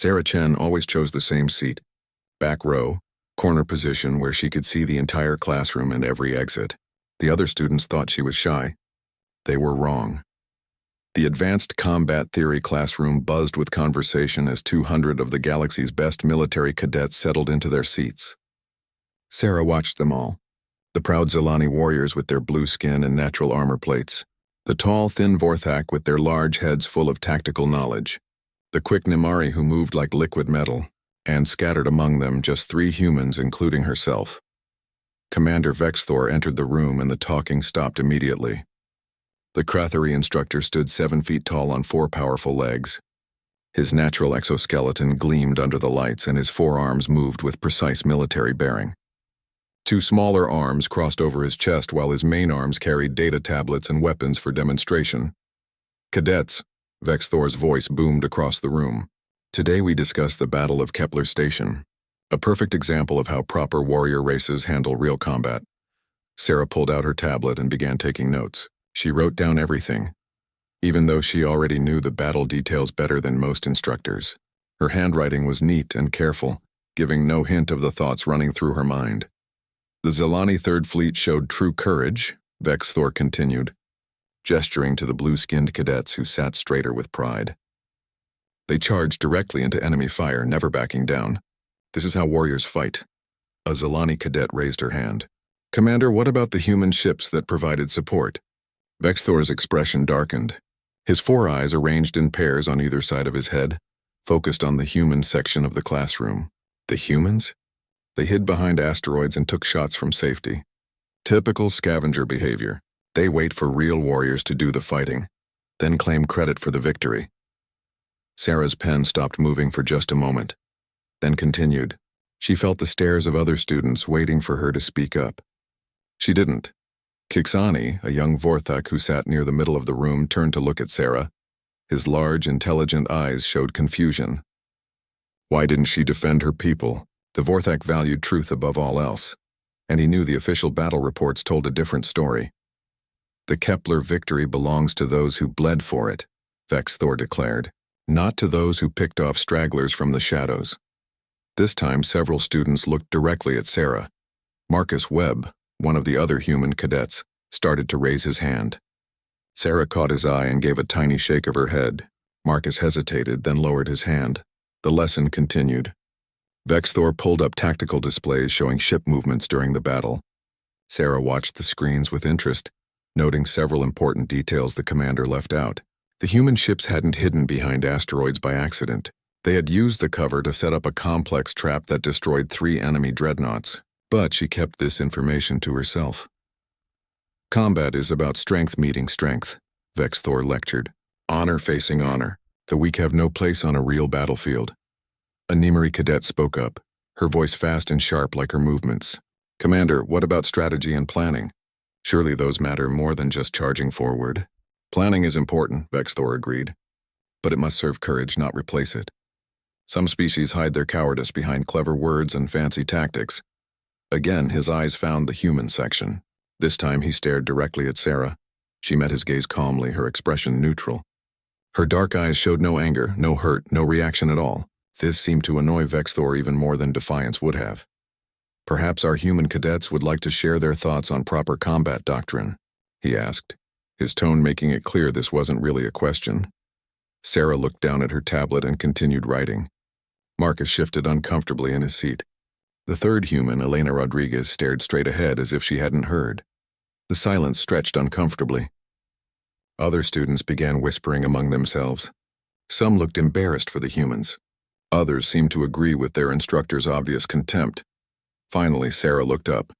Sarah Chen always chose the same seat, back row, corner position where she could see the entire classroom and every exit. The other students thought she was shy. They were wrong. The Advanced Combat Theory classroom buzzed with conversation as 200 of the galaxy's best military cadets settled into their seats. Sarah watched them all. The proud Zilani warriors with their blue skin and natural armor plates. The tall, thin Vorthak with their large heads full of tactical knowledge. The quick Nimari who moved like liquid metal, and scattered among them just 3 humans, including herself. Commander Vexthor entered the room and the talking stopped immediately. The Krathari instructor stood 7 feet tall on 4 powerful legs. His natural exoskeleton gleamed under the lights and his forearms moved with precise military bearing. 2 smaller arms crossed over his chest while his main arms carried data tablets and weapons for demonstration. Cadets, Vexthor's voice boomed across the room. Today we discuss the Battle of Kepler Station, a perfect example of how proper warrior races handle real combat. Sarah pulled out her tablet and began taking notes. She wrote down everything, even though she already knew the battle details better than most instructors. Her handwriting was neat and careful, giving no hint of the thoughts running through her mind. The Zilani Third Fleet showed true courage, Vexthor continued, gesturing to the blue-skinned cadets who sat straighter with pride. They charged directly into enemy fire, never backing down. This is how warriors fight. A Zilani cadet raised her hand. Commander, what about the human ships that provided support? Vexthor's expression darkened. His 4 eyes, arranged in pairs on either side of his head, focused on the human section of the classroom. The humans? They hid behind asteroids and took shots from safety. Typical scavenger behavior. They wait for real warriors to do the fighting, then claim credit for the victory. Sarah's pen stopped moving for just a moment, then continued. She felt the stares of other students waiting for her to speak up. She didn't. Kixani, a young Vorthak who sat near the middle of the room, turned to look at Sarah. His large, intelligent eyes showed confusion. Why didn't she defend her people? The Vorthak valued truth above all else, and he knew the official battle reports told a different story. The Kepler victory belongs to those who bled for it, Vexthor declared, not to those who picked off stragglers from the shadows. This time, several students looked directly at Sarah. Marcus Webb, one of the other human cadets, started to raise his hand. Sarah caught his eye and gave a tiny shake of her head. Marcus hesitated, then lowered his hand. The lesson continued. Vexthor pulled up tactical displays showing ship movements during the battle. Sarah watched the screens with interest, noting several important details the commander left out. The human ships hadn't hidden behind asteroids by accident. They had used the cover to set up a complex trap that destroyed 3 enemy dreadnoughts, but she kept this information to herself. Combat is about strength meeting strength, Vexthor lectured. Honor facing honor. The weak have no place on a real battlefield. A Nimari cadet spoke up, her voice fast and sharp like her movements. Commander, what about strategy and planning? Surely those matter more than just charging forward. Planning is important, Vexthor agreed, but it must serve courage, not replace it. Some species hide their cowardice behind clever words and fancy tactics. Again, his eyes found the human section. This time he stared directly at Sarah. She met his gaze calmly, her expression neutral. Her dark eyes showed no anger, no hurt, no reaction at all. This seemed to annoy Vexthor even more than defiance would have. Perhaps our human cadets would like to share their thoughts on proper combat doctrine, he asked, his tone making it clear this wasn't really a question. Sarah looked down at her tablet and continued writing. Marcus shifted uncomfortably in his seat. The third human, Elena Rodriguez, stared straight ahead as if she hadn't heard. The silence stretched uncomfortably. Other students began whispering among themselves. Some looked embarrassed for the humans. Others seemed to agree with their instructor's obvious contempt. Finally, Sarah looked up.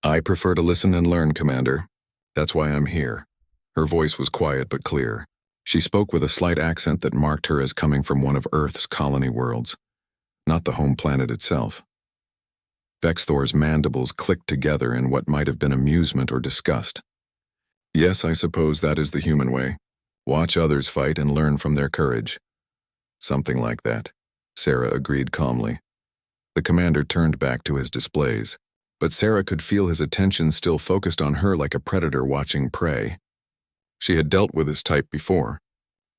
I prefer to listen and learn, Commander. That's why I'm here. Her voice was quiet but clear. She spoke with a slight accent that marked her as coming from one of Earth's colony worlds, not the home planet itself. Vexthor's mandibles clicked together in what might have been amusement or disgust. Yes, I suppose that is the human way. Watch others fight and learn from their courage. Something like that, Sarah agreed calmly. The commander turned back to his displays, but Sarah could feel his attention still focused on her like a predator watching prey. She had dealt with this type before.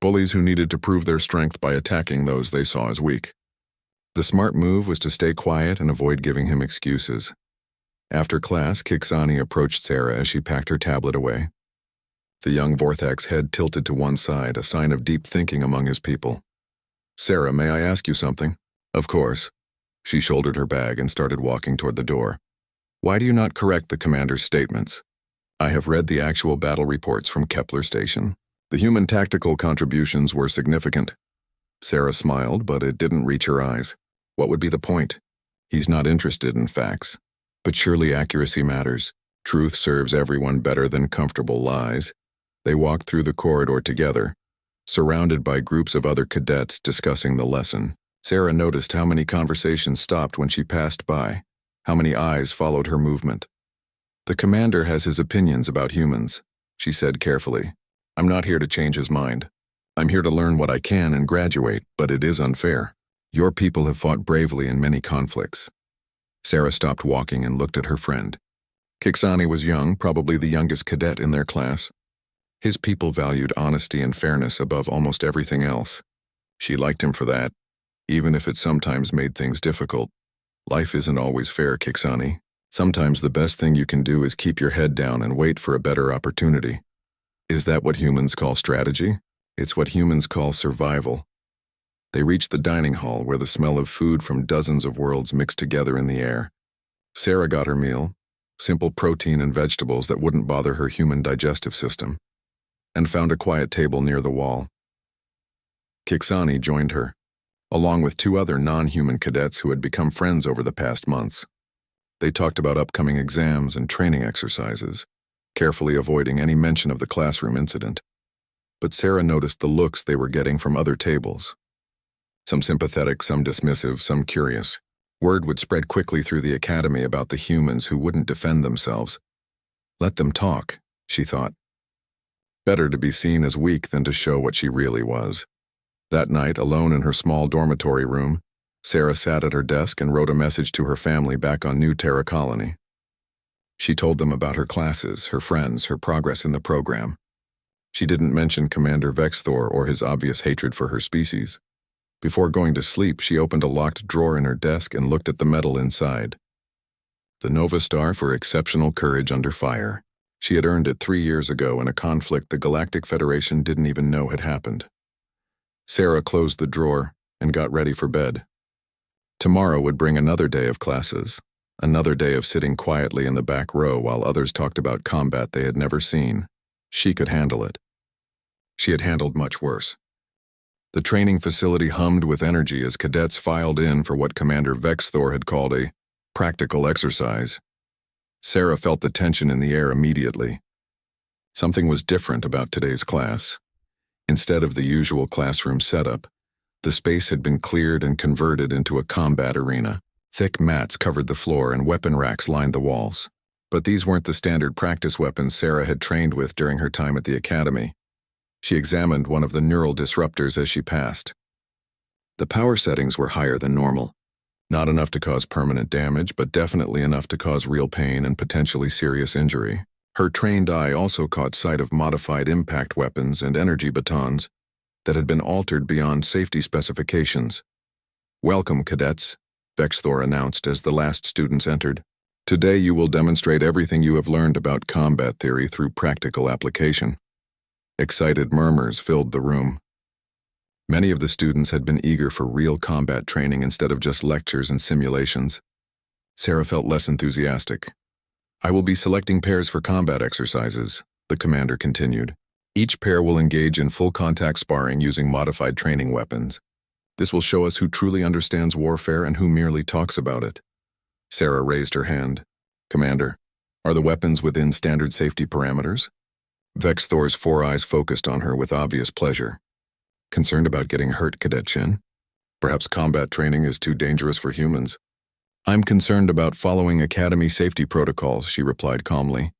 bullies who needed to prove their strength by attacking those they saw as weak. The smart move was to stay quiet and avoid giving him excuses. After class, Kixani approached Sarah as she packed her tablet away. The young Vorthak's head tilted to one side, a sign of deep thinking among his people. "Sarah, may I ask you something?" "Of course." She shouldered her bag and started walking toward the door. "Why do you not correct the commander's statements?" "I have read the actual battle reports from Kepler Station. The human tactical contributions were significant." Sarah smiled, but it didn't reach her eyes. What would be the point? He's not interested in facts. But surely accuracy matters. Truth serves everyone better than comfortable lies. They walked through the corridor together, surrounded by groups of other cadets discussing the lesson. Sarah noticed how many conversations stopped when she passed by, how many eyes followed her movement. "The commander has his opinions about humans," she said carefully. "I'm not here to change his mind. I'm here to learn what I can and graduate, but it is unfair. Your people have fought bravely in many conflicts." Sarah stopped walking and looked at her friend. Kixani was young, probably the youngest cadet in their class. His people valued honesty and fairness above almost everything else. She liked him for that, even if it sometimes made things difficult. Life isn't always fair, Kixani. Sometimes the best thing you can do is keep your head down and wait for a better opportunity. Is that what humans call strategy? It's what humans call survival. They reached the dining hall where the smell of food from dozens of worlds mixed together in the air. Sarah got her meal, simple protein and vegetables that wouldn't bother her human digestive system, and found a quiet table near the wall. Kixani joined her, along with two other non-human cadets who had become friends over the past months. They talked about upcoming exams and training exercises, carefully avoiding any mention of the classroom incident. But Sarah noticed the looks they were getting from other tables. Some sympathetic, some dismissive, some curious. Word would spread quickly through the academy about the humans who wouldn't defend themselves. Let them talk, she thought. Better to be seen as weak than to show what she really was. That night, alone in her small dormitory room, Sarah sat at her desk and wrote a message to her family back on New Terra Colony. She told them about her classes, her friends, her progress in the program. She didn't mention Commander Vexthor or his obvious hatred for her species. Before going to sleep, she opened a locked drawer in her desk and looked at the medal inside. The Nova Star for Exceptional Courage Under Fire. She had earned it 3 years ago in a conflict the Galactic Federation didn't even know had happened. Sarah closed the drawer and got ready for bed. Tomorrow would bring another day of classes, another day of sitting quietly in the back row while others talked about combat they had never seen. She could handle it. She had handled much worse. The training facility hummed with energy as cadets filed in for what Commander Vexthor had called a practical exercise. Sarah felt the tension in the air immediately. Something was different about today's class. Instead of the usual classroom setup, the space had been cleared and converted into a combat arena. Thick mats covered the floor and weapon racks lined the walls. But these weren't the standard practice weapons Sarah had trained with during her time at the academy. She examined one of the neural disruptors as she passed. The power settings were higher than normal. Not enough to cause permanent damage, but definitely enough to cause real pain and potentially serious injury. Her trained eye also caught sight of modified impact weapons and energy batons that had been altered beyond safety specifications. "Welcome, cadets," Vexthor announced as the last students entered. "Today you will demonstrate everything you have learned about combat theory through practical application." Excited murmurs filled the room. Many of the students had been eager for real combat training instead of just lectures and simulations. Sarah felt less enthusiastic. "I will be selecting pairs for combat exercises," the commander continued. "Each pair will engage in full contact sparring using modified training weapons. This will show us who truly understands warfare and who merely talks about it." Sarah raised her hand. "Commander, are the weapons within standard safety parameters?" Vexthor's 4 eyes focused on her with obvious pleasure. "Concerned about getting hurt, Cadet Shin? Perhaps combat training is too dangerous for humans." "I'm concerned about following Academy safety protocols," she replied calmly.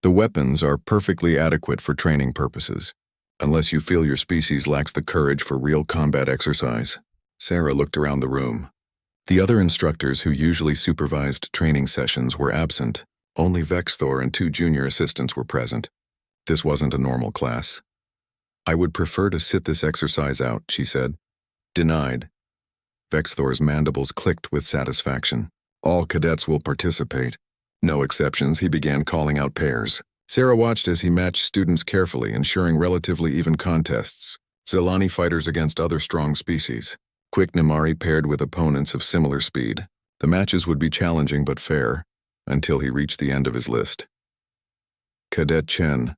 "The weapons are perfectly adequate for training purposes, unless you feel your species lacks the courage for real combat exercise." Sarah looked around the room. The other instructors who usually supervised training sessions were absent. Only Vexthor and 2 junior assistants were present. This wasn't a normal class. I would prefer to sit this exercise out, she said. Denied. Vexthor's mandibles clicked with satisfaction. All cadets will participate. No exceptions, he began calling out pairs. Sarah watched as he matched students carefully, ensuring relatively even contests. Zelani fighters against other strong species. Quick Nimari paired with opponents of similar speed. The matches would be challenging but fair, until he reached the end of his list. Cadet Chen,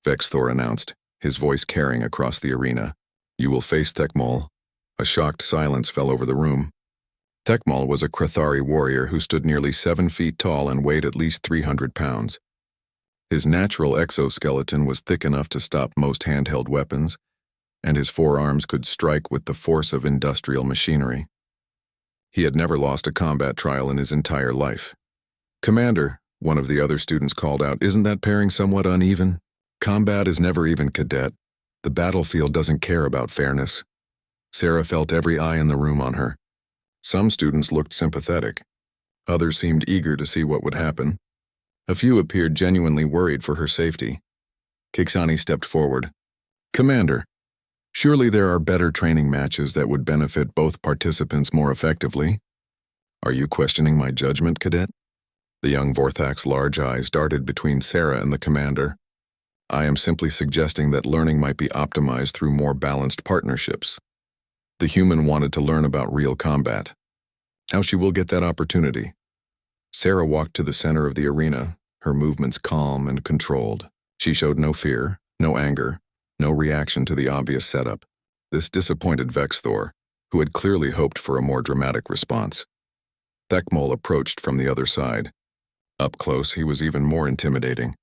Vexthor announced, his voice carrying across the arena. You will face Thekmal. A shocked silence fell over the room. Thekmal was a Krathari warrior who stood nearly 7 feet tall and weighed at least 300 pounds. His natural exoskeleton was thick enough to stop most handheld weapons, and his forearms could strike with the force of industrial machinery. He had never lost a combat trial in his entire life. Commander, one of the other students called out, isn't that pairing somewhat uneven? Combat is never even, cadet. The battlefield doesn't care about fairness. Sarah felt every eye in the room on her. Some students looked sympathetic. Others seemed eager to see what would happen. A few appeared genuinely worried for her safety. Kiksani stepped forward. Commander, surely there are better training matches that would benefit both participants more effectively. Are you questioning my judgment, cadet? The young Vorthak's large eyes darted between Sarah and the commander. I am simply suggesting that learning might be optimized through more balanced partnerships. The human wanted to learn about real combat. Now she will get that opportunity. Sarah walked to the center of the arena, her movements calm and controlled. She showed no fear, no anger, no reaction to the obvious setup. This disappointed Vexthor, who had clearly hoped for a more dramatic response. Thekmal approached from the other side. Up close, he was even more intimidating.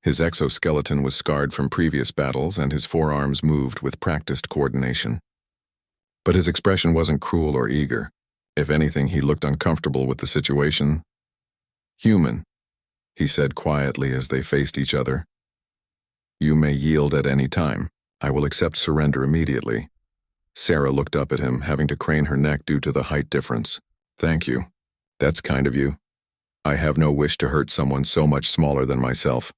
His exoskeleton was scarred from previous battles, and his forearms moved with practiced coordination. But his expression wasn't cruel or eager. If anything, he looked uncomfortable with the situation. Human, he said quietly as they faced each other. You may yield at any time. I will accept surrender immediately. Sarah looked up at him, having to crane her neck due to the height difference. Thank you. That's kind of you. I have no wish to hurt someone so much smaller than myself.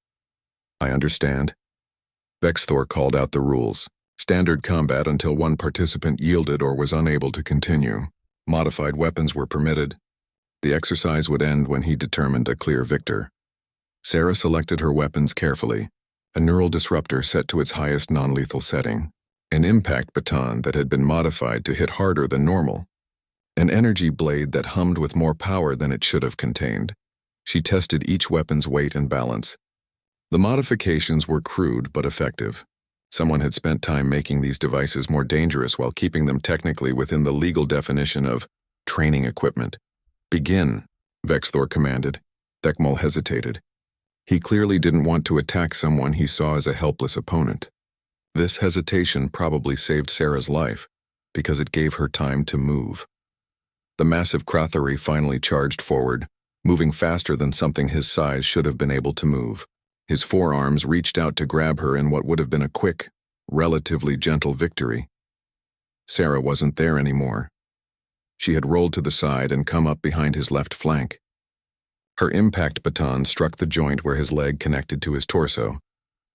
I understand. Vexthor called out the rules. Standard combat until one participant yielded or was unable to continue. Modified weapons were permitted. The exercise would end when he determined a clear victor. Sarah selected her weapons carefully. A neural disruptor set to its highest non-lethal setting. An impact baton that had been modified to hit harder than normal. An energy blade that hummed with more power than it should have contained. She tested each weapon's weight and balance. The modifications were crude but effective. Someone had spent time making these devices more dangerous while keeping them technically within the legal definition of training equipment. Begin, Vexthor commanded. Thekmal hesitated. He clearly didn't want to attack someone he saw as a helpless opponent. This hesitation probably saved Sarah's life, because it gave her time to move. The massive Krathari finally charged forward, moving faster than something his size should have been able to move. His forearms reached out to grab her in what would have been a quick, relatively gentle victory. Sarah wasn't there anymore. She had rolled to the side and come up behind his left flank. Her impact baton struck the joint where his leg connected to his torso,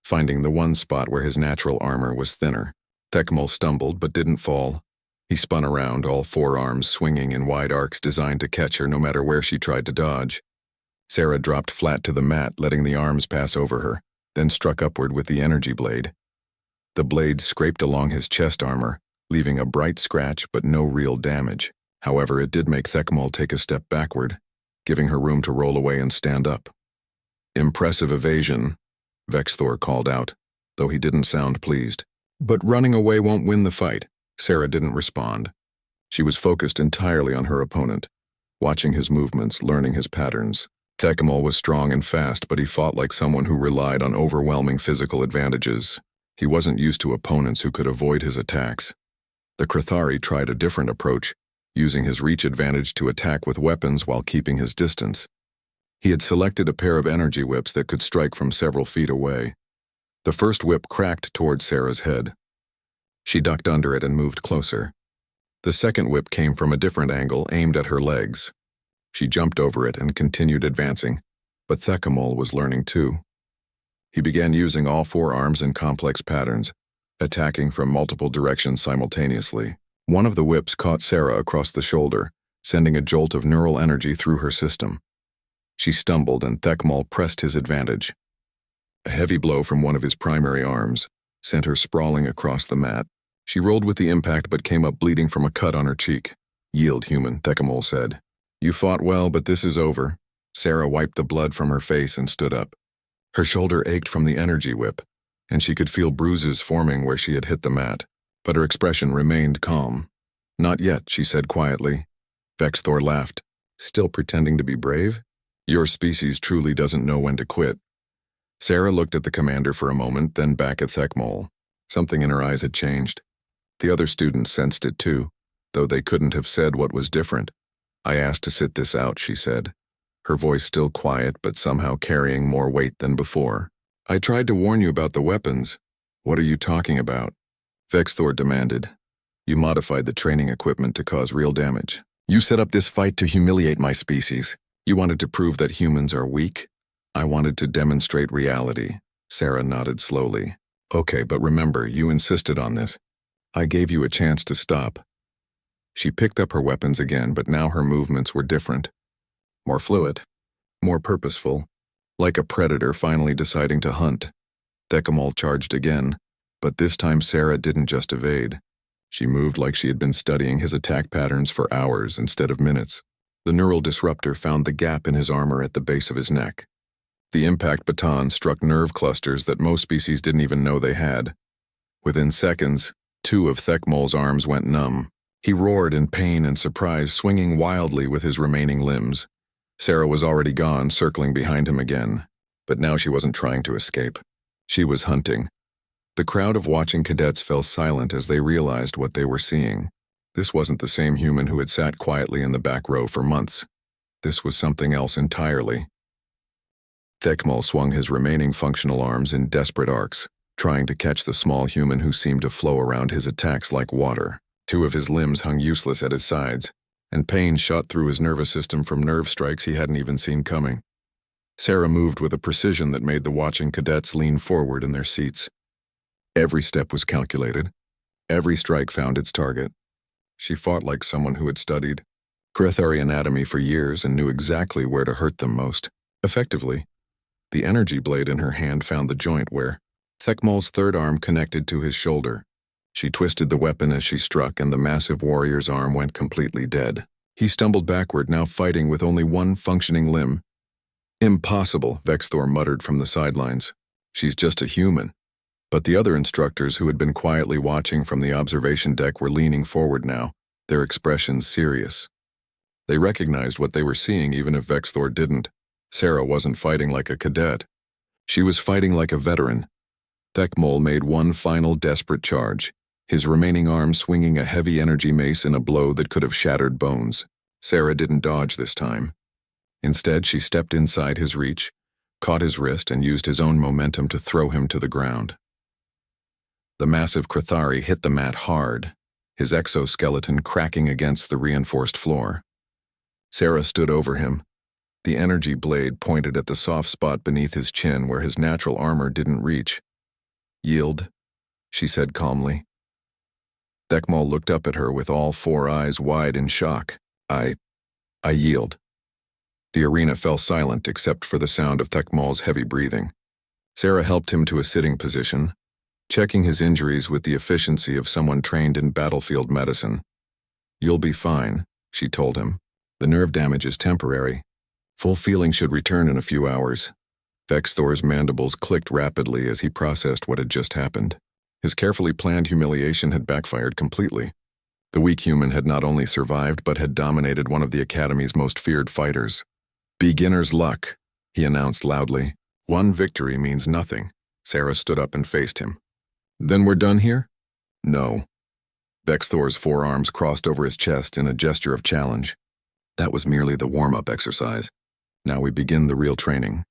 finding the one spot where his natural armor was thinner. Thekmal stumbled but didn't fall. He spun around, all four arms swinging in wide arcs designed to catch her no matter where she tried to dodge. Sarah dropped flat to the mat, letting the arms pass over her, then struck upward with the energy blade. The blade scraped along his chest armor, leaving a bright scratch but no real damage. However, it did make Thekmal take a step backward, giving her room to roll away and stand up. Impressive evasion, Vexthor called out, though he didn't sound pleased. But running away won't win the fight. Sarah didn't respond. She was focused entirely on her opponent, watching his movements, learning his patterns. Thekmal was strong and fast, but he fought like someone who relied on overwhelming physical advantages. He wasn't used to opponents who could avoid his attacks. The Krathari tried a different approach, using his reach advantage to attack with weapons while keeping his distance. He had selected a pair of energy whips that could strike from several feet away. The first whip cracked towards Sarah's head. She ducked under it and moved closer. The second whip came from a different angle, aimed at her legs. She jumped over it and continued advancing, but Thekmal was learning too. He began using all four arms in complex patterns, attacking from multiple directions simultaneously. One of the whips caught Sarah across the shoulder, sending a jolt of neural energy through her system. She stumbled and Thekmal pressed his advantage. A heavy blow from one of his primary arms sent her sprawling across the mat. She rolled with the impact but came up bleeding from a cut on her cheek. "Yield, human," Thekmal said. "You fought well, but this is over." Sarah wiped the blood from her face and stood up. Her shoulder ached from the energy whip, and she could feel bruises forming where she had hit the mat, but her expression remained calm. "Not yet," she said quietly. Vexthor laughed. "Still pretending to be brave? Your species truly doesn't know when to quit." Sarah looked at the commander for a moment, then back at Thekmal. Something in her eyes had changed. The other students sensed it too, though they couldn't have said what was different. "I asked to sit this out," she said, her voice still quiet but somehow carrying more weight than before. "I tried to warn you about the weapons." "What are you talking about?" Vexthor demanded. "You modified the training equipment to cause real damage. You set up this fight to humiliate my species. You wanted to prove that humans are weak. I wanted to demonstrate reality." Sarah nodded slowly. "Okay, but remember, you insisted on this. I gave you a chance to stop." She picked up her weapons again, but now her movements were different. More fluid. More purposeful. Like a predator finally deciding to hunt. Thekmal charged again, but this time Sarah didn't just evade. She moved like she had been studying his attack patterns for hours instead of minutes. The neural disruptor found the gap in his armor at the base of his neck. The impact baton struck nerve clusters that most species didn't even know they had. Within seconds, 2 of Thekmal's arms went numb. He roared in pain and surprise, swinging wildly with his remaining limbs. Sarah was already gone, circling behind him again. But now she wasn't trying to escape. She was hunting. The crowd of watching cadets fell silent as they realized what they were seeing. This wasn't the same human who had sat quietly in the back row for months. This was something else entirely. Thekmal swung his remaining functional arms in desperate arcs, trying to catch the small human who seemed to flow around his attacks like water. 2 of his limbs hung useless at his sides, and pain shot through his nervous system from nerve strikes he hadn't even seen coming. Sarah moved with a precision that made the watching cadets lean forward in their seats. Every step was calculated. Every strike found its target. She fought like someone who had studied Krethari anatomy for years and knew exactly where to hurt them most effectively. The energy blade in her hand found the joint where Thekmal's third arm connected to his shoulder. She twisted the weapon as she struck, and the massive warrior's arm went completely dead. He stumbled backward, now fighting with only one functioning limb. "Impossible," Vexthor muttered from the sidelines. "She's just a human." But the other instructors who had been quietly watching from the observation deck were leaning forward now, their expressions serious. They recognized what they were seeing even if Vexthor didn't. Sarah wasn't fighting like a cadet. She was fighting like a veteran. Thekmal made one final desperate charge, his remaining arm swinging a heavy energy mace in a blow that could have shattered bones. Sarah didn't dodge this time. Instead, she stepped inside his reach, caught his wrist, and used his own momentum to throw him to the ground. The massive Krethari hit the mat hard, his exoskeleton cracking against the reinforced floor. Sarah stood over him. The energy blade pointed at the soft spot beneath his chin where his natural armor didn't reach. "Yield," she said calmly. Thekmal looked up at her with all 4 eyes wide in shock. I yield." The arena fell silent except for the sound of Thekmal's heavy breathing. Sarah helped him to a sitting position, checking his injuries with the efficiency of someone trained in battlefield medicine. "You'll be fine," she told him. "The nerve damage is temporary. Full feeling should return in a few hours." Vexthor's mandibles clicked rapidly as he processed what had just happened. His carefully planned humiliation had backfired completely. The weak human had not only survived but had dominated one of the Academy's most feared fighters. "Beginner's luck," he announced loudly. "One victory means nothing." Sarah stood up and faced him. "Then we're done here?" "No." Vexthor's forearms crossed over his chest in a gesture of challenge. "That was merely the warm-up exercise. Now we begin the real training."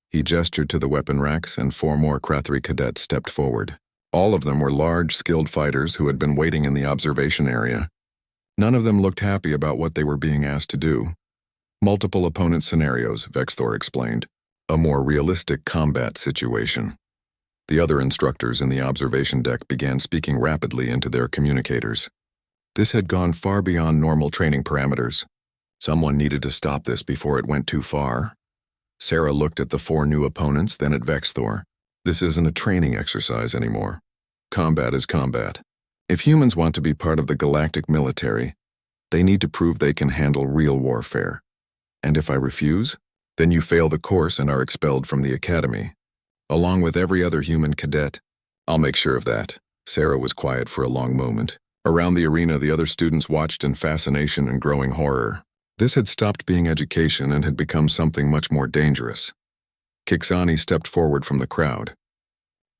He gestured to the weapon racks, and 4 more Krethari cadets stepped forward. All of them were large, skilled fighters who had been waiting in the observation area. None of them looked happy about what they were being asked to do. "Multiple opponent scenarios," Vexthor explained. "A more realistic combat situation." The other instructors in the observation deck began speaking rapidly into their communicators. This had gone far beyond normal training parameters. Someone needed to stop this before it went too far. Sarah looked at the 4 new opponents, then at Vexthor. This isn't a training exercise anymore. Combat is combat. If humans want to be part of the galactic military, they need to prove they can handle real warfare. And if I refuse, then you fail the course and are expelled from the academy. Along with every other human cadet. I'll make sure of that. Sarah was quiet for a long moment. Around the arena, the other students watched in fascination and growing horror. This had stopped being education and had become something much more dangerous. Kixani stepped forward from the crowd.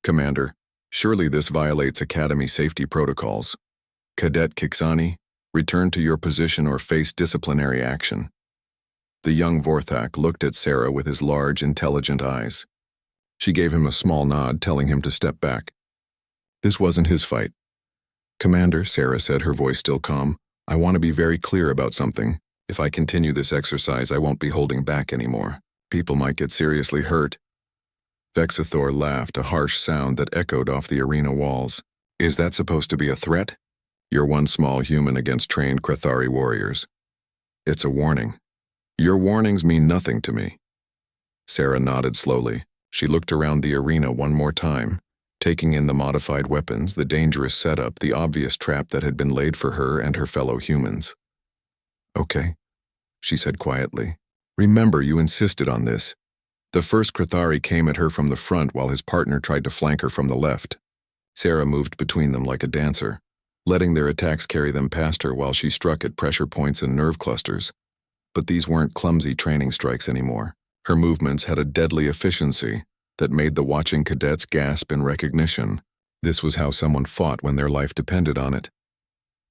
Commander, surely this violates Academy safety protocols. Cadet Kixani, return to your position or face disciplinary action. The young Vorthak looked at Sarah with his large, intelligent eyes. She gave him a small nod, telling him to step back. This wasn't his fight. Commander, Sarah said, her voice still calm, I want to be very clear about something. If I continue this exercise, I won't be holding back anymore. People might get seriously hurt. Vexithor laughed, a harsh sound that echoed off the arena walls. Is that supposed to be a threat? You're one small human against trained Krathari warriors. It's a warning. Your warnings mean nothing to me. Sarah nodded slowly. She looked around the arena one more time, taking in the modified weapons, the dangerous setup, the obvious trap that had been laid for her and her fellow humans. Okay, she said quietly. Remember, you insisted on this. The first Krathari came at her from the front while his partner tried to flank her from the left. Sarah moved between them like a dancer, letting their attacks carry them past her while she struck at pressure points and nerve clusters. But these weren't clumsy training strikes anymore. Her movements had a deadly efficiency that made the watching cadets gasp in recognition. This was how someone fought when their life depended on it.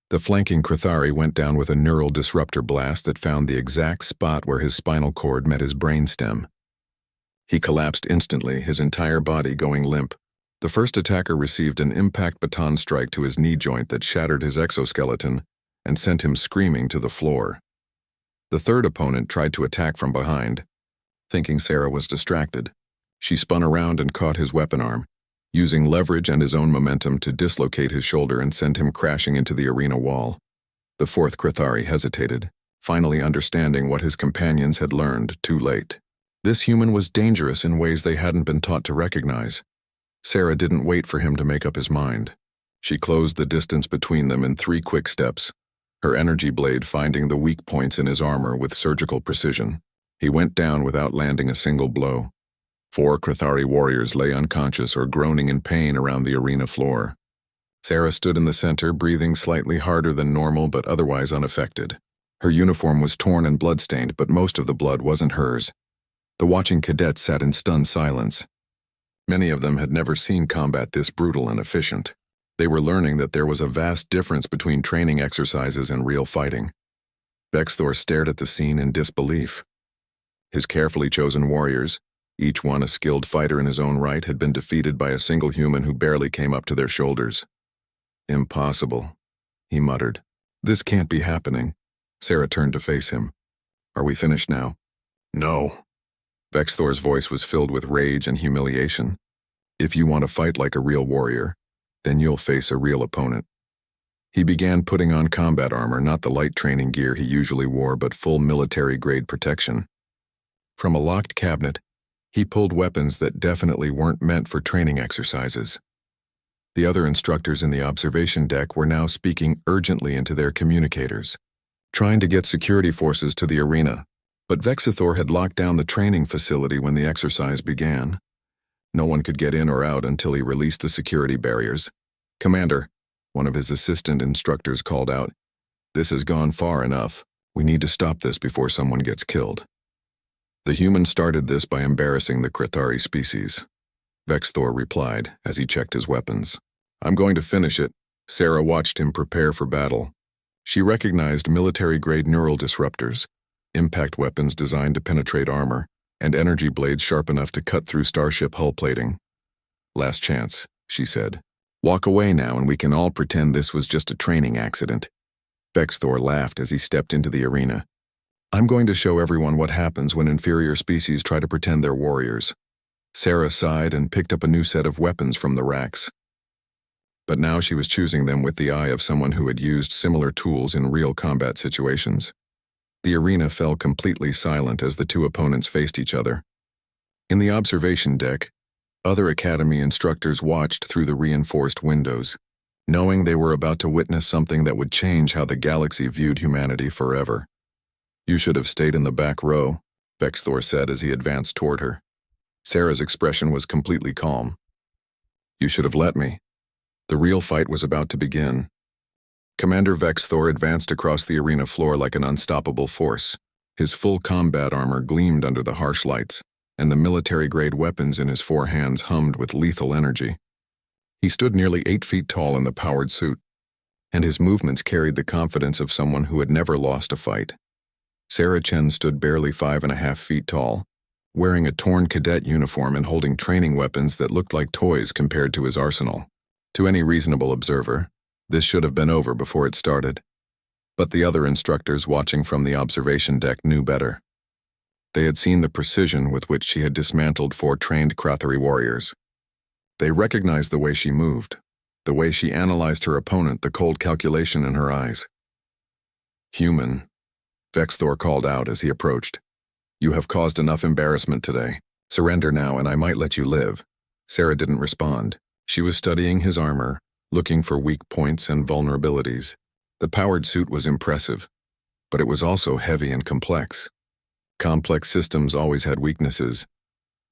The flanking Krathari went down with a neural disruptor blast that found the exact spot where his spinal cord met his brainstem. He collapsed instantly, his entire body going limp. The first attacker received an impact baton strike to his knee joint that shattered his exoskeleton and sent him screaming to the floor. The third opponent tried to attack from behind. Thinking Sarah was distracted, she spun around and caught his weapon arm, using leverage and his own momentum to dislocate his shoulder and send him crashing into the arena wall. The fourth Krathari hesitated, finally understanding what his companions had learned too late. This human was dangerous in ways they hadn't been taught to recognize. Sarah didn't wait for him to make up his mind. She closed the distance between them in 3 quick steps, her energy blade finding the weak points in his armor with surgical precision. He went down without landing a single blow. 4 Krathari warriors lay unconscious or groaning in pain around the arena floor. Sarah stood in the center, breathing slightly harder than normal but otherwise unaffected. Her uniform was torn and bloodstained, but most of the blood wasn't hers. The watching cadets sat in stunned silence. Many of them had never seen combat this brutal and efficient. They were learning that there was a vast difference between training exercises and real fighting. Vexthor stared at the scene in disbelief. His carefully chosen warriors, each one a skilled fighter in his own right, had been defeated by a single human who barely came up to their shoulders. Impossible, he muttered. This can't be happening. Sarah turned to face him. Are we finished now? No. Vexthor's voice was filled with rage and humiliation. If you want to fight like a real warrior, then you'll face a real opponent. He began putting on combat armor, not the light training gear he usually wore, but full military-grade protection. From a locked cabinet, he pulled weapons that definitely weren't meant for training exercises. The other instructors in the observation deck were now speaking urgently into their communicators, trying to get security forces to the arena. But Vexithor had locked down the training facility when the exercise began. No one could get in or out until he released the security barriers. Commander, one of his assistant instructors called out, this has gone far enough. We need to stop this before someone gets killed. The human started this by embarrassing the Krathari species. Vexthor replied as he checked his weapons. I'm going to finish it. Sarah watched him prepare for battle. She recognized military-grade neural disruptors, impact weapons designed to penetrate armor, and energy blades sharp enough to cut through starship hull plating. Last chance, she said. Walk away now and we can all pretend this was just a training accident. Vexthor laughed as he stepped into the arena. I'm going to show everyone what happens when inferior species try to pretend they're warriors. Sarah sighed and picked up a new set of weapons from the racks. But now she was choosing them with the eye of someone who had used similar tools in real combat situations. The arena fell completely silent as the two opponents faced each other. In the observation deck, other academy instructors watched through the reinforced windows, knowing they were about to witness something that would change how the galaxy viewed humanity forever. "You should have stayed in the back row," Vexthor said as he advanced toward her. Sarah's expression was completely calm. "You should have let me." The real fight was about to begin. Commander Vexthor advanced across the arena floor like an unstoppable force. His full combat armor gleamed under the harsh lights, and the military-grade weapons in his 4 hands hummed with lethal energy. He stood nearly 8 feet tall in the powered suit, and his movements carried the confidence of someone who had never lost a fight. Sarah Chen stood barely 5.5 feet tall, wearing a torn cadet uniform and holding training weapons that looked like toys compared to his arsenal. To any reasonable observer, this should have been over before it started. But the other instructors watching from the observation deck knew better. They had seen the precision with which she had dismantled 4 trained Krathari warriors. They recognized the way she moved, the way she analyzed her opponent, the cold calculation in her eyes. "Human," Vexthor called out as he approached. "You have caused enough embarrassment today. Surrender now and I might let you live." Sarah didn't respond. She was studying his armor, looking for weak points and vulnerabilities. The powered suit was impressive, but it was also heavy and complex. Complex systems always had weaknesses.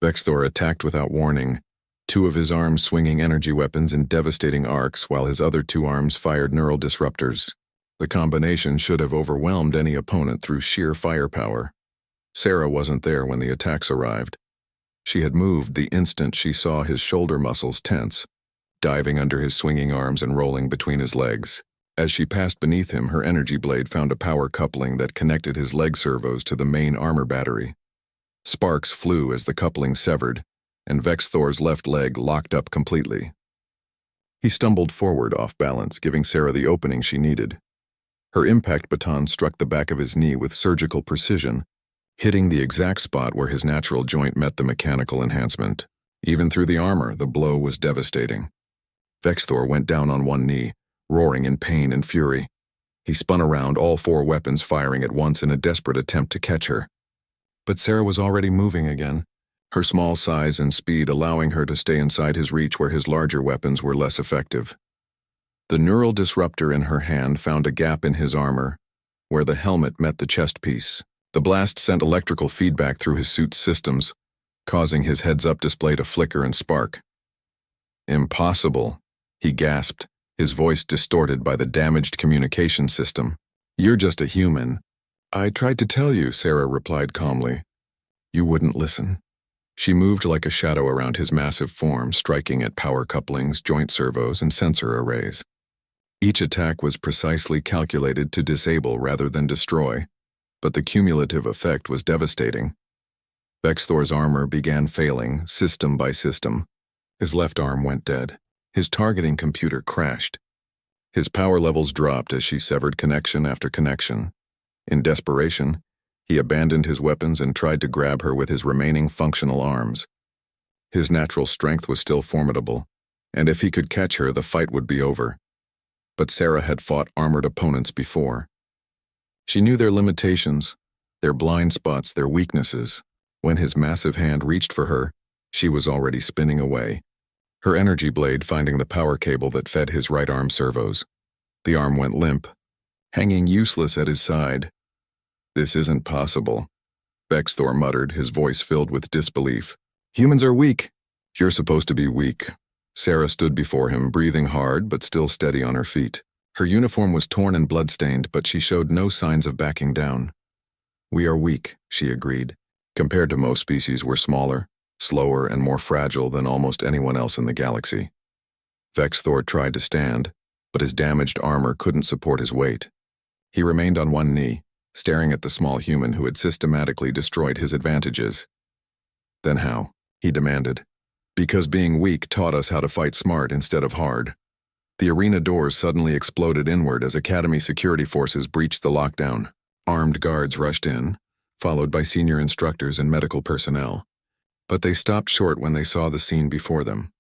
Vexthor attacked without warning, 2 of his arms swinging energy weapons in devastating arcs while his other 2 arms fired neural disruptors. The combination should have overwhelmed any opponent through sheer firepower. Sarah wasn't there when the attacks arrived. She had moved the instant she saw his shoulder muscles tense, diving under his swinging arms and rolling between his legs. As she passed beneath him, her energy blade found a power coupling that connected his leg servos to the main armor battery. Sparks flew as the coupling severed, and Vexthor's left leg locked up completely. He stumbled forward off balance, giving Sarah the opening she needed. Her impact baton struck the back of his knee with surgical precision, hitting the exact spot where his natural joint met the mechanical enhancement. Even through the armor, the blow was devastating. Vexthor went down on one knee, roaring in pain and fury. He spun around, all 4 weapons firing at once in a desperate attempt to catch her. But Sarah was already moving again, her small size and speed allowing her to stay inside his reach where his larger weapons were less effective. The neural disruptor in her hand found a gap in his armor, where the helmet met the chest piece. The blast sent electrical feedback through his suit's systems, causing his heads-up display to flicker and spark. "Impossible," he gasped, his voice distorted by the damaged communication system. "You're just a human." "I tried to tell you," Sarah replied calmly. "You wouldn't listen." She moved like a shadow around his massive form, striking at power couplings, joint servos, and sensor arrays. Each attack was precisely calculated to disable rather than destroy, but the cumulative effect was devastating. Vexthor's armor began failing, system by system. His left arm went dead. His targeting computer crashed. His power levels dropped as she severed connection after connection. In desperation, he abandoned his weapons and tried to grab her with his remaining functional arms. His natural strength was still formidable, and if he could catch her, the fight would be over. But Sarah had fought armored opponents before. She knew their limitations, their blind spots, their weaknesses. When his massive hand reached for her, she was already spinning away, her energy blade finding the power cable that fed his right arm servos. The arm went limp, hanging useless at his side. "This isn't possible," Vexthor muttered, his voice filled with disbelief. "Humans are weak." "You're supposed to be weak." Sarah stood before him, breathing hard but still steady on her feet. Her uniform was torn and blood-stained, but she showed no signs of backing down. "We are weak," she agreed. "Compared to most species, we're smaller, slower, and more fragile than almost anyone else in the galaxy." Vexthor tried to stand, but his damaged armor couldn't support his weight. He remained on one knee, staring at the small human who had systematically destroyed his advantages. "Then how?" he demanded. "Because being weak taught us how to fight smart instead of hard." The arena doors suddenly exploded inward as Academy security forces breached the lockdown. Armed guards rushed in, followed by senior instructors and medical personnel. But they stopped short when they saw the scene before them.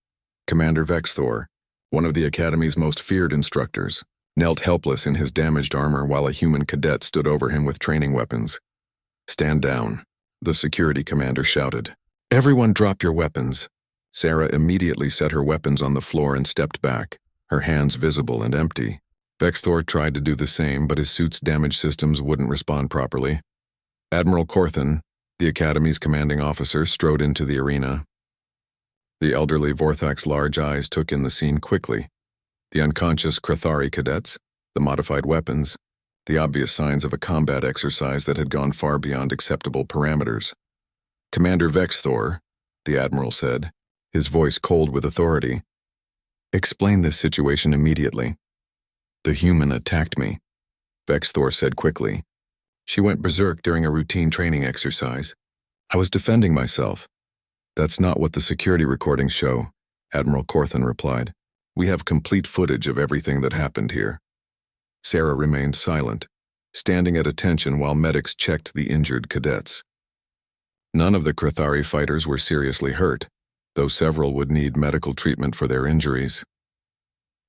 Commander Vexthor, one of the Academy's most feared instructors, knelt helpless in his damaged armor while a human cadet stood over him with training weapons. "Stand down," the security commander shouted. "Everyone drop your weapons." Sarah immediately set her weapons on the floor and stepped back, her hands visible and empty. Vexthor tried to do the same, but his suit's damaged systems wouldn't respond properly. Admiral Corthan, the Academy's commanding officer, strode into the arena. The elderly Vorthak's large eyes took in the scene quickly. The unconscious Krathari cadets, the modified weapons, the obvious signs of a combat exercise that had gone far beyond acceptable parameters. "Commander Vexthor," the Admiral said, his voice cold with authority, "explain this situation immediately." "The human attacked me," Vexthor said quickly. "She went berserk during a routine training exercise. I was defending myself." "That's not what the security recordings show," Admiral Corthan replied. "We have complete footage of everything that happened here." Sarah remained silent, standing at attention while medics checked the injured cadets. None of the Krathari fighters were seriously hurt, though several would need medical treatment for their injuries.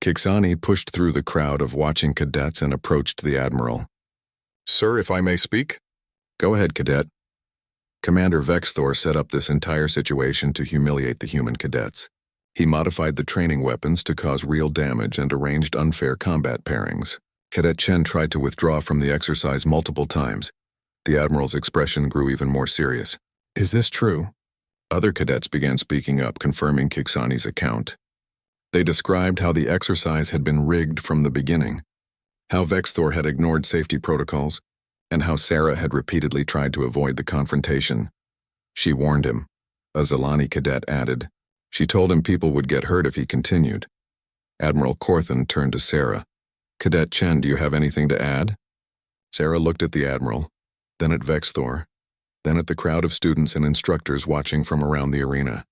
Kixani pushed through the crowd of watching cadets and approached the Admiral. "Sir, if I may speak?" "Go ahead, cadet." Commander Vexthor set up this entire situation to humiliate the human cadets. He modified the training weapons to cause real damage and arranged unfair combat pairings. Cadet Chen tried to withdraw from the exercise multiple times. The Admiral's expression grew even more serious. "Is this true?" Other cadets began speaking up, confirming Kixani's account. They described how the exercise had been rigged from the beginning, how Vexthor had ignored safety protocols, and how Sarah had repeatedly tried to avoid the confrontation. She warned him. A Zalani cadet added. She told him people would get hurt if he continued. Admiral Corthan turned to Sarah. "Cadet Chen, do you have anything to add?" Sarah looked at the Admiral, then at Vexthor, then at the crowd of students and instructors watching from around the arena.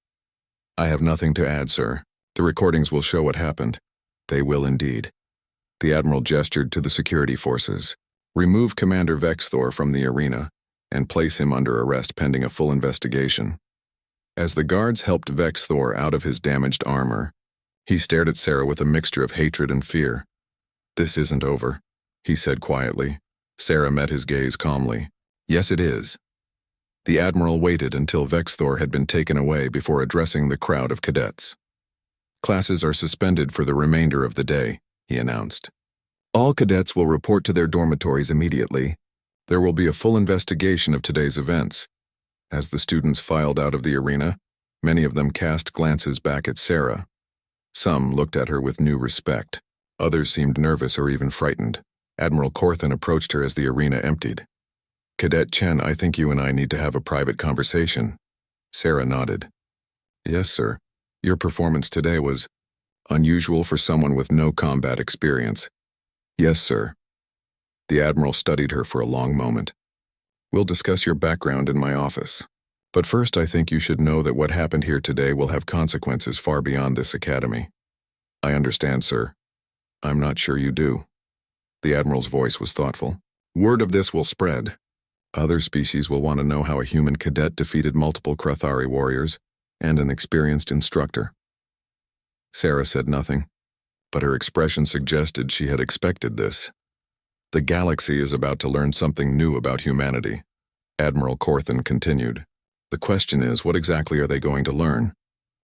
"I have nothing to add, sir. The recordings will show what happened." "They will indeed." The Admiral gestured to the security forces. "Remove Commander Vexthor from the arena and place him under arrest pending a full investigation." As the guards helped Vexthor out of his damaged armor, he stared at Sarah with a mixture of hatred and fear. "This isn't over," he said quietly. Sarah met his gaze calmly. "Yes, it is." The Admiral waited until Vexthor had been taken away before addressing the crowd of cadets. "Classes are suspended for the remainder of the day," he announced. "All cadets will report to their dormitories immediately. There will be a full investigation of today's events." As the students filed out of the arena, many of them cast glances back at Sarah. Some looked at her with new respect. Others seemed nervous or even frightened. Admiral Corthan approached her as the arena emptied. "Cadet Chen, I think you and I need to have a private conversation." Sarah nodded. "Yes, sir. Your performance today was unusual for someone with no combat experience." "Yes, sir." The Admiral studied her for a long moment. "We'll discuss your background in my office. But first, I think you should know that what happened here today will have consequences far beyond this academy." "I understand, sir." "I'm not sure you do." The Admiral's voice was thoughtful. "Word of this will spread. Other species will want to know how a human cadet defeated multiple Krathari warriors and an experienced instructor." Sarah said nothing, but her expression suggested she had expected this. "The galaxy is about to learn something new about humanity," Admiral Corthan continued. "The question is, what exactly are they going to learn?"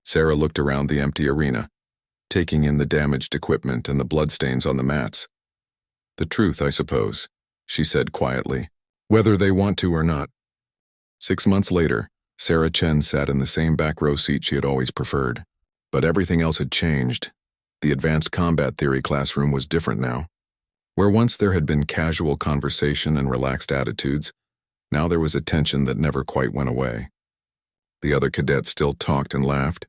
Sarah looked around the empty arena, taking in the damaged equipment and the bloodstains on the mats. "The truth, I suppose," she said quietly, "whether they want to or not." 6 months later, Sarah Chen sat in the same back row seat she had always preferred. But everything else had changed. The advanced combat theory classroom was different now. Where once there had been casual conversation and relaxed attitudes, now there was a tension that never quite went away. The other cadets still talked and laughed,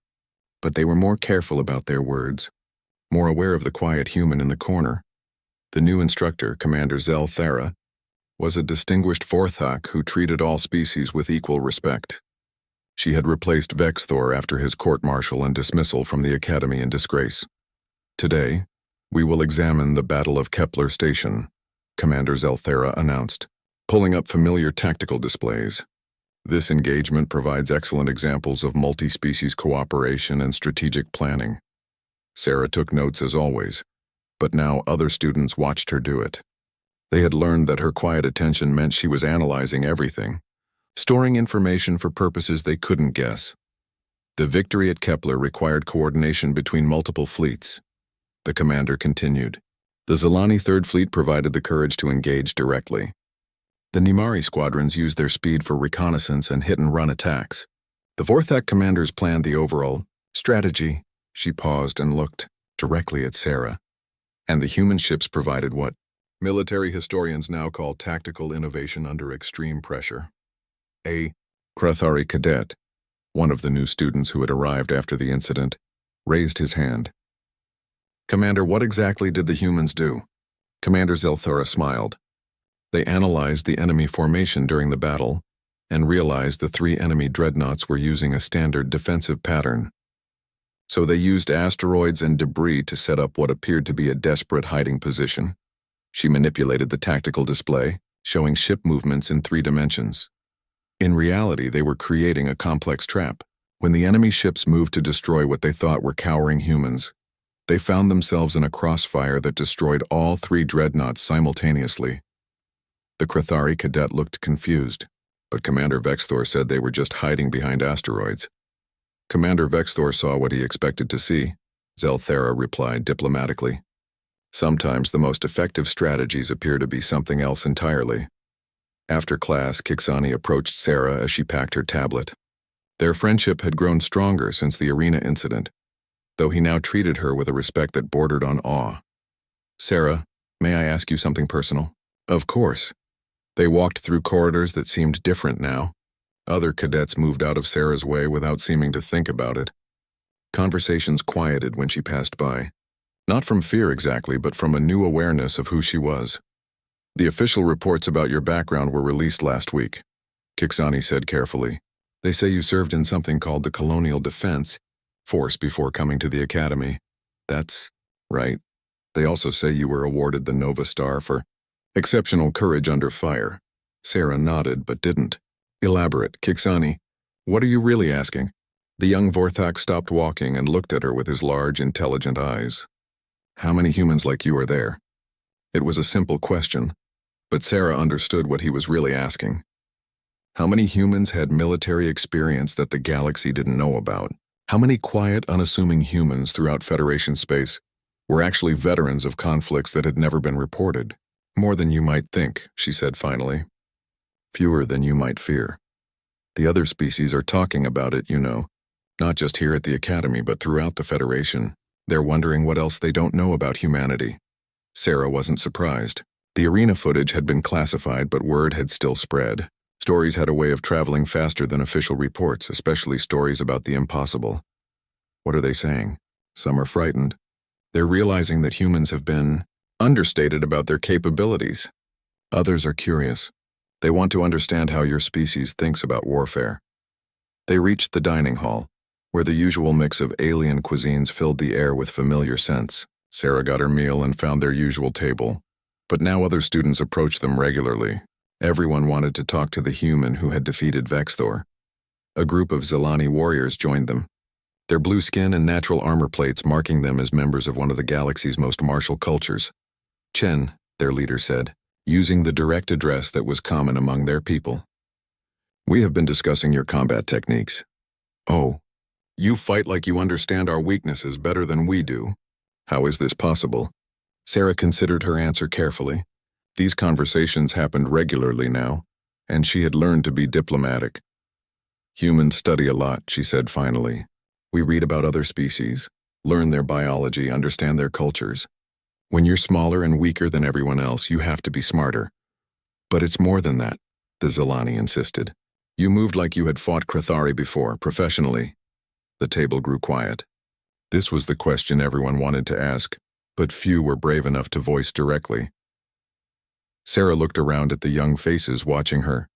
but they were more careful about their words, more aware of the quiet human in the corner. The new instructor, Commander Zel Thera, was a distinguished Vorthak who treated all species with equal respect. She had replaced Vexthor after his court-martial and dismissal from the academy in disgrace. "Today, we will examine the Battle of Kepler Station," Commander Zelthera announced, pulling up familiar tactical displays. This engagement provides excellent examples of multi-species cooperation and strategic planning. Sarah took notes as always, but now other students watched her do it. They had learned that her quiet attention meant she was analyzing everything, storing information for purposes they couldn't guess. The victory at Kepler required coordination between multiple fleets. The commander continued. The Zelani Third Fleet provided the courage to engage directly. The Nimari squadrons used their speed for reconnaissance and hit-and-run attacks. The Vorthak commanders planned the overall strategy. She paused and looked directly at Sarah. And the human ships provided what military historians now call tactical innovation under extreme pressure. A Krathari cadet, one of the new students who had arrived after the incident, raised his hand. Commander, what exactly did the humans do? Commander Zelthura smiled. They analyzed the enemy formation during the battle and realized the 3 enemy dreadnoughts were using a standard defensive pattern. So they used asteroids and debris to set up what appeared to be a desperate hiding position. She manipulated the tactical display, showing ship movements in 3 dimensions. In reality, they were creating a complex trap. When the enemy ships moved to destroy what they thought were cowering humans, they found themselves in a crossfire that destroyed all 3 dreadnoughts simultaneously. The Krathari cadet looked confused, but Commander Vexthor said they were just hiding behind asteroids. Commander Vexthor saw what he expected to see, Zelthera replied diplomatically. Sometimes the most effective strategies appear to be something else entirely. After class, Kixani approached Sarah as she packed her tablet. Their friendship had grown stronger since the arena incident, though he now treated her with a respect that bordered on awe. Sarah, may I ask you something personal? Of course. They walked through corridors that seemed different now. Other cadets moved out of Sarah's way without seeming to think about it. Conversations quieted when she passed by. Not from fear exactly, but from a new awareness of who she was. The official reports about your background were released last week, Kixani said carefully. They say you served in something called the Colonial Defense Force before coming to the Academy. That's right. They also say you were awarded the Nova Star for exceptional courage under fire. Sarah nodded but didn't. Elaborate, Kixani. What are you really asking? The young Vorthak stopped walking and looked at her with his large, intelligent eyes. How many humans like you are there? It was a simple question, but Sarah understood what he was really asking. How many humans had military experience that the galaxy didn't know about? How many quiet, unassuming humans throughout Federation space were actually veterans of conflicts that had never been reported? More than you might think, she said finally. Fewer than you might fear. The other species are talking about it, you know. Not just here at the Academy, but throughout the Federation. They're wondering what else they don't know about humanity. Sarah wasn't surprised. The arena footage had been classified, but word had still spread. Stories had a way of traveling faster than official reports, especially stories about the impossible. What are they saying? Some are frightened. They're realizing that humans have been understated about their capabilities. Others are curious. They want to understand how your species thinks about warfare. They reached the dining hall, where the usual mix of alien cuisines filled the air with familiar scents. Sarah got her meal and found their usual table, but now other students approached them regularly. Everyone wanted to talk to the human who had defeated Vexthor. A group of Zelani warriors joined them, their blue skin and natural armor plates marking them as members of one of the galaxy's most martial cultures. Chen, their leader said, using the direct address that was common among their people. We have been discussing your combat techniques. Oh, you fight like you understand our weaknesses better than we do. How is this possible? Sarah considered her answer carefully. These conversations happened regularly now, and she had learned to be diplomatic. Humans study a lot, she said finally. We read about other species, learn their biology, understand their cultures. When you're smaller and weaker than everyone else, you have to be smarter. But it's more than that, the Zelani insisted. You moved like you had fought Krathari before, professionally. The table grew quiet. This was the question everyone wanted to ask, but few were brave enough to voice directly. Sarah looked around at the young faces watching her.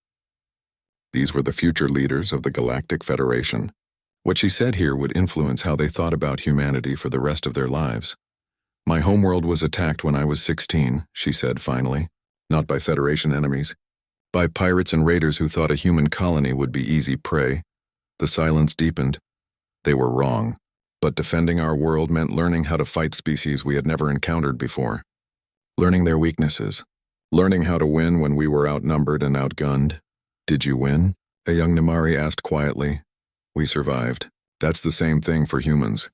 These were the future leaders of the Galactic Federation. What she said here would influence how they thought about humanity for the rest of their lives. My homeworld was attacked when I was 16, she said finally. Not by Federation enemies. by pirates and raiders who thought a human colony would be easy prey. The silence deepened. They were wrong. But defending our world meant learning how to fight species we had never encountered before. Learning their weaknesses. Learning how to win when we were outnumbered and outgunned. Did you win? A young Namari asked quietly. We survived. That's the same thing for humans.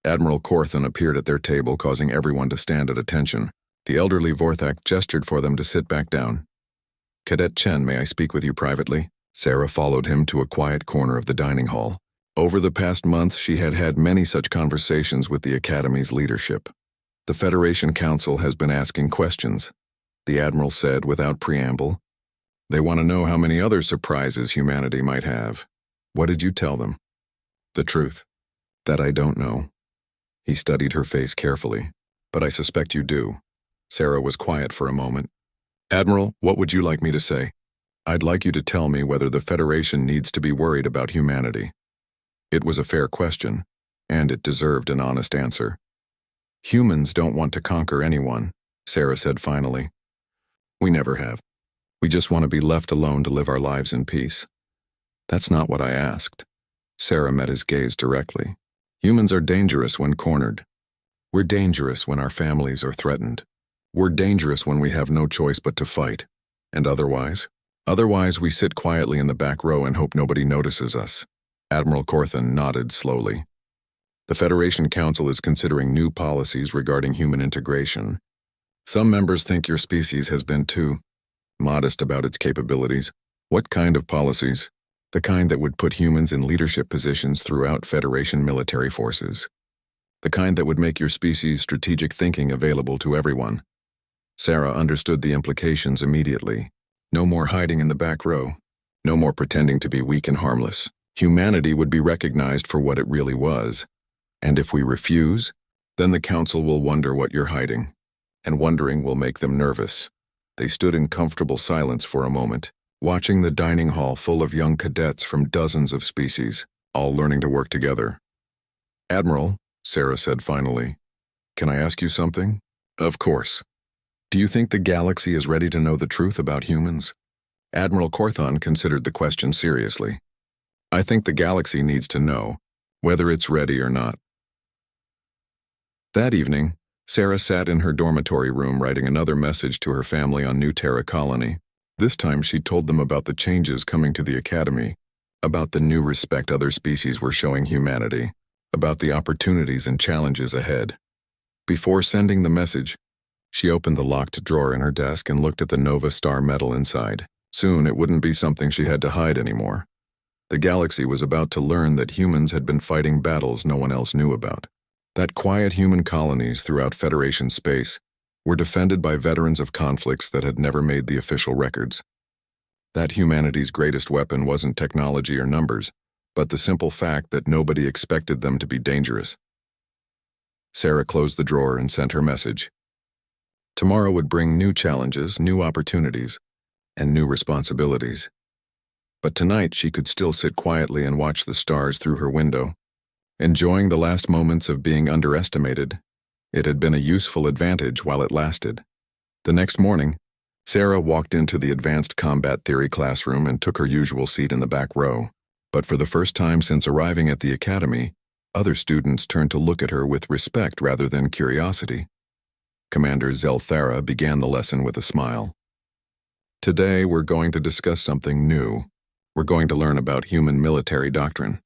Admiral Corthan appeared at their table, causing everyone to stand at attention. The elderly Vorthak gestured for them to sit back down. Cadet Chen, may I speak with you privately? Sarah followed him to a quiet corner of the dining hall. Over the past month, she had had many such conversations with the Academy's leadership. The Federation Council has been asking questions, the Admiral said without preamble. They want to know how many other surprises humanity might have. What did you tell them? The truth. That I don't know. He studied her face carefully. But I suspect you do. Sarah was quiet for a moment. Admiral, what would you like me to say? I'd like you to tell me whether the Federation needs to be worried about humanity. It was a fair question, and it deserved an honest answer. Humans don't want to conquer anyone, Sarah said finally. We never have. We just want to be left alone to live our lives in peace. That's not what I asked. Sarah met his gaze directly. Humans are dangerous when cornered. We're dangerous when our families are threatened. We're dangerous when we have no choice but to fight. And otherwise? Otherwise, we sit quietly in the back row and hope nobody notices us. Admiral Corthan nodded slowly. The Federation Council is considering new policies regarding human integration. Some members think your species has been too modest about its capabilities. What kind of policies? The kind that would put humans in leadership positions throughout Federation military forces. The kind that would make your species' strategic thinking available to everyone. Sarah understood the implications immediately. No more hiding in the back row. No more pretending to be weak and harmless. Humanity would be recognized for what it really was. And if we refuse, then the Council will wonder what you're hiding. And wondering will make them nervous. They stood in comfortable silence for a moment, watching the dining hall full of young cadets from dozens of species, all learning to work together. Admiral, Sarah said finally, can I ask you something? Of course. Do you think the galaxy is ready to know the truth about humans? Admiral Corthan considered the question seriously. I think the galaxy needs to know, whether it's ready or not. That evening, Sarah sat in her dormitory room writing another message to her family on New Terra Colony. This time she told them about the changes coming to the Academy, about the new respect other species were showing humanity, about the opportunities and challenges ahead. Before sending the message, she opened the locked drawer in her desk and looked at the Nova Star medal inside. Soon it wouldn't be something she had to hide anymore. The galaxy was about to learn that humans had been fighting battles no one else knew about. That quiet human colonies throughout Federation space were defended by veterans of conflicts that had never made the official records. That humanity's greatest weapon wasn't technology or numbers, but the simple fact that nobody expected them to be dangerous. Sarah closed the drawer and sent her message. Tomorrow would bring new challenges, new opportunities, and new responsibilities. But tonight she could still sit quietly and watch the stars through her window, enjoying the last moments of being underestimated. It had been a useful advantage while it lasted. The next morning, Sarah walked into the Advanced Combat Theory classroom and took her usual seat in the back row. But for the first time since arriving at the Academy, other students turned to look at her with respect rather than curiosity. Commander Zelthara began the lesson with a smile. Today we're going to discuss something new. We're going to learn about human military doctrine.